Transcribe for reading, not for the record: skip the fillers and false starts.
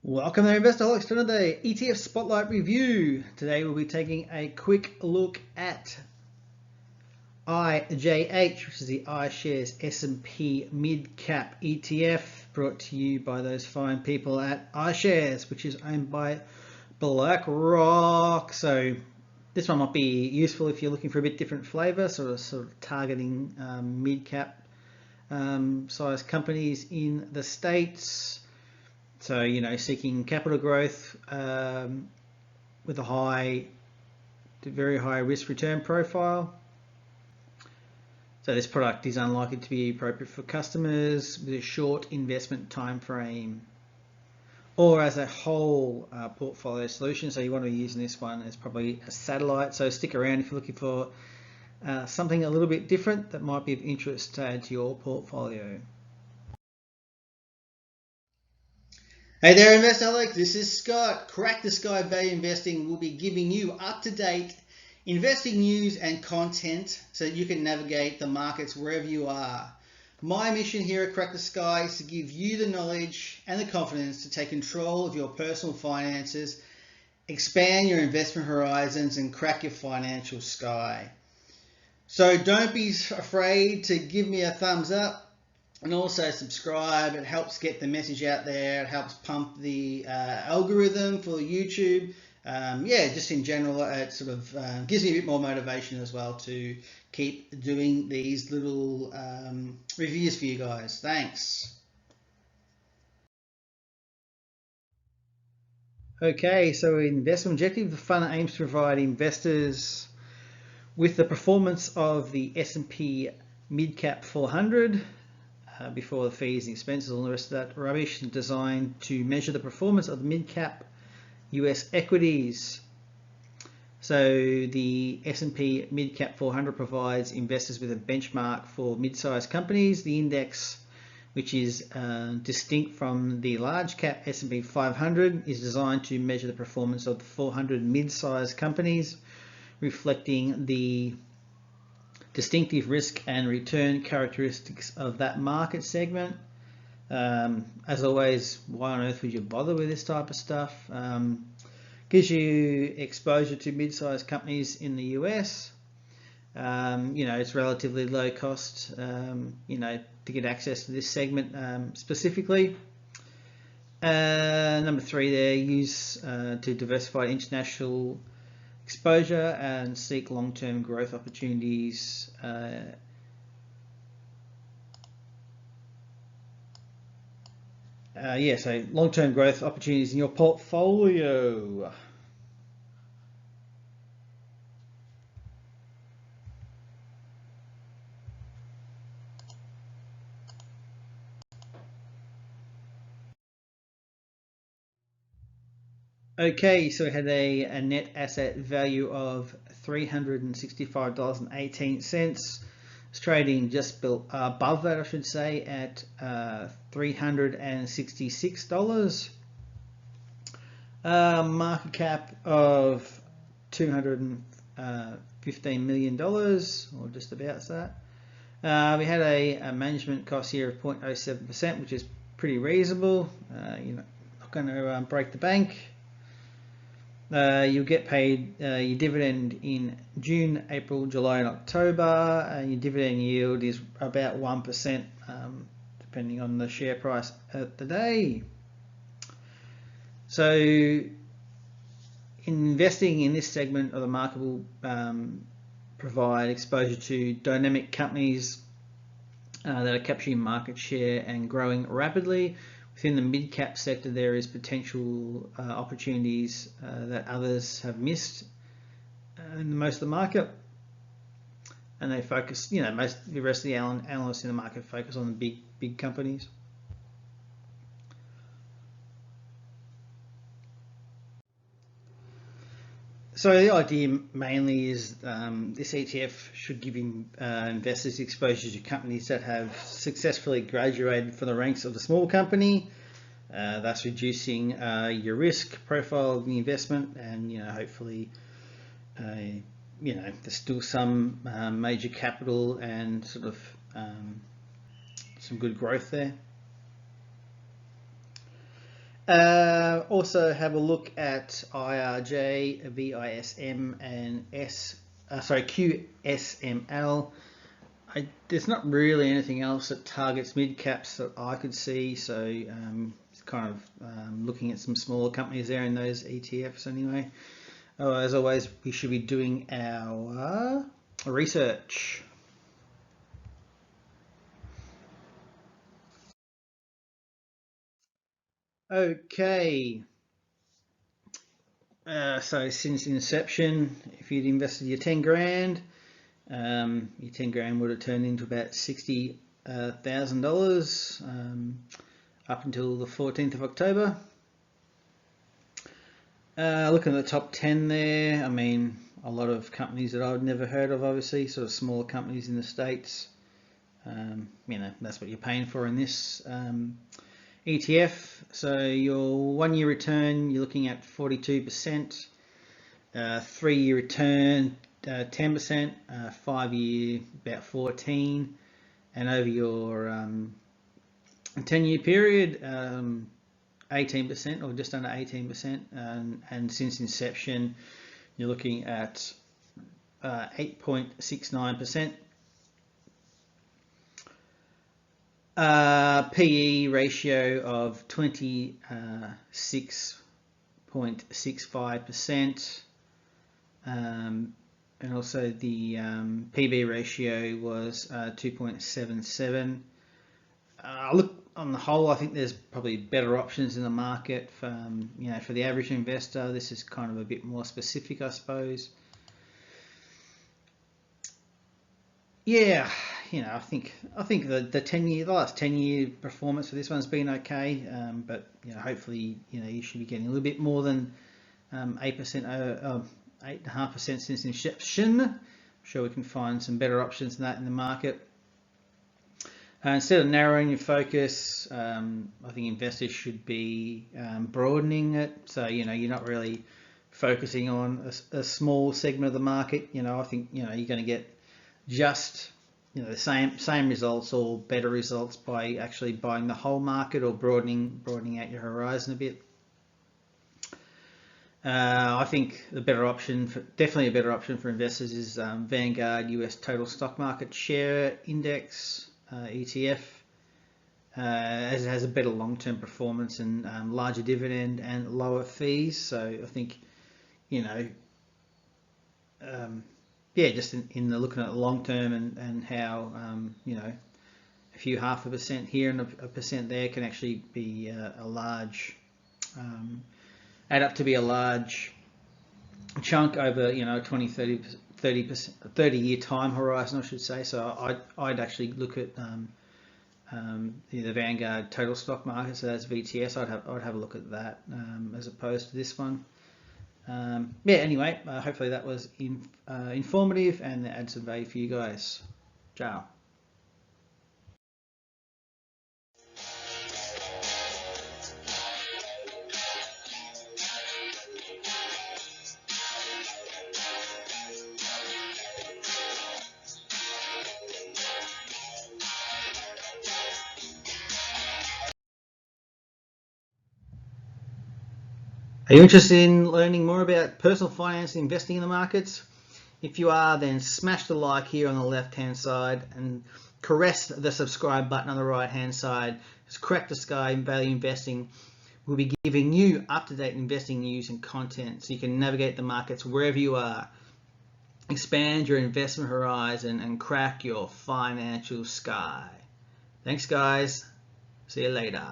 Welcome there, Investorholics, to another ETF Spotlight review. Today we'll be taking a quick look at IJH, which is the iShares S&P Mid-Cap ETF, brought to you by those fine people at iShares, which is owned by BlackRock. So this one might be useful if you're looking for a bit different flavor, sort of targeting mid-cap size companies in the States. So, seeking capital growth with a very high risk return profile. So this product is unlikely to be appropriate for customers with a short investment time frame or as a whole portfolio solution. So you want to be using this one as probably a satellite. So stick around if you're looking for something a little bit different that might be of interest to add to your portfolio. Hey there, Investorholics, this is Scott. KrackTheSky Value Investing will be giving you up-to-date investing news and content so that you can navigate the markets wherever you are. My mission here at KrackTheSky is to give you the knowledge and the confidence to take control of your personal finances, expand your investment horizons, and crack your financial sky. So don't be afraid to give me a thumbs up. And also subscribe. It helps get the message out there. It helps pump the algorithm for YouTube. Just in general, it sort of gives me a bit more motivation as well to keep doing these little reviews for you guys. Thanks. Okay, so investment objective, the fund aims to provide investors with the performance of the S&P Mid-Cap 400 before the fees and expenses, all the rest of that rubbish, designed to measure the performance of the mid-cap US equities. So the S&P Mid-Cap 400 provides investors with a benchmark for mid-sized companies. The index, which is distinct from the large-cap S&P 500, is designed to measure the performance of the 400 mid-sized companies, reflecting the distinctive risk and return characteristics of that market segment. As always, why on earth would you bother with this type of stuff? Gives you exposure to mid-sized companies in the US. It's relatively low cost, to get access to this segment specifically. Number 3 there, use to diversify international exposure and seek long-term growth opportunities. So long-term growth opportunities in your portfolio. Okay, so we had a net asset value of $365.18. It's trading just above that, I should say, at $366. Market cap of $215 million, or just about that. We had a management cost here of 0.07%, which is pretty reasonable. You're not going to break the bank. You'll get paid your dividend in June, April, July, and October, and your dividend yield is about 1%, depending on the share price at the day. So, investing in this segment of the market will provide exposure to dynamic companies that are capturing market share and growing rapidly. Within the mid-cap sector, there is potential opportunities that others have missed in most of the market, and they focus. The rest of the analysts in the market focus on the big companies. So the idea mainly is this ETF should give investors exposure to companies that have successfully graduated from the ranks of the small company, thus reducing your risk profile of the investment, and hopefully there's still some major capital and sort of some good growth there. Also have a look at IRJ, VISM, and QSML. There's not really anything else that targets mid-caps that I could see, so it's kind of looking at some smaller companies there in those ETFs anyway. As always, we should be doing our research. Okay. So since inception, if you'd invested your 10 grand, your 10 grand would have turned into about $60,000 up until the 14th of October. Looking at the top 10 there, I mean, a lot of companies that I've never heard of, obviously, sort of smaller companies in the States. You know, that's what you're paying for in this ETF. So your 1 year return, you're looking at 42%, 3 year return, 10%, 5 year about 14%, and over your 10-year period, 18% or just under 18%, and since inception, you're looking at 8.69%. PE ratio of 26.65%, and also the PB ratio was 2.77. Look, on the whole, I think there's probably better options in the market for, you know, for the average investor. This is kind of a bit more specific, I suppose. Yeah, you know, I think the last 10-year performance for this one's been okay, but you know, hopefully, you know, you should be getting a little bit more than 8.5% since inception. I'm sure we can find some better options than that in the market. Instead of narrowing your focus, I think investors should be broadening it. So, you know, you're not really focusing on a small segment of the market. You know, I think, you know, you're going to get just, you know, the same results or better results by actually buying the whole market or broadening out your horizon a bit. I think the better option, definitely a better option for investors, is Vanguard US Total Stock Market Share Index ETF, as it has a better long-term performance and larger dividend and lower fees. So I think, you know, yeah, just in the looking at the long term and how you know, a few 0.5% here and a percent there can actually be a large add up to be a large chunk over, you know, 30-year time horizon, I should say. So I'd actually look at the Vanguard Total Stock Market, so that's VTS. I'd have a look at that as opposed to this one. Yeah, anyway, hopefully that was informative and adds some value for you guys. Ciao. Are you interested in learning more about personal finance and investing in the markets? If you are, then smash the like here on the left hand side and caress the subscribe button on the right hand side. As KrackTheSky Value Investing will be giving you up-to-date investing news and content so you can navigate the markets wherever you are. Expand your investment horizon and crack your financial sky. Thanks guys. See you later.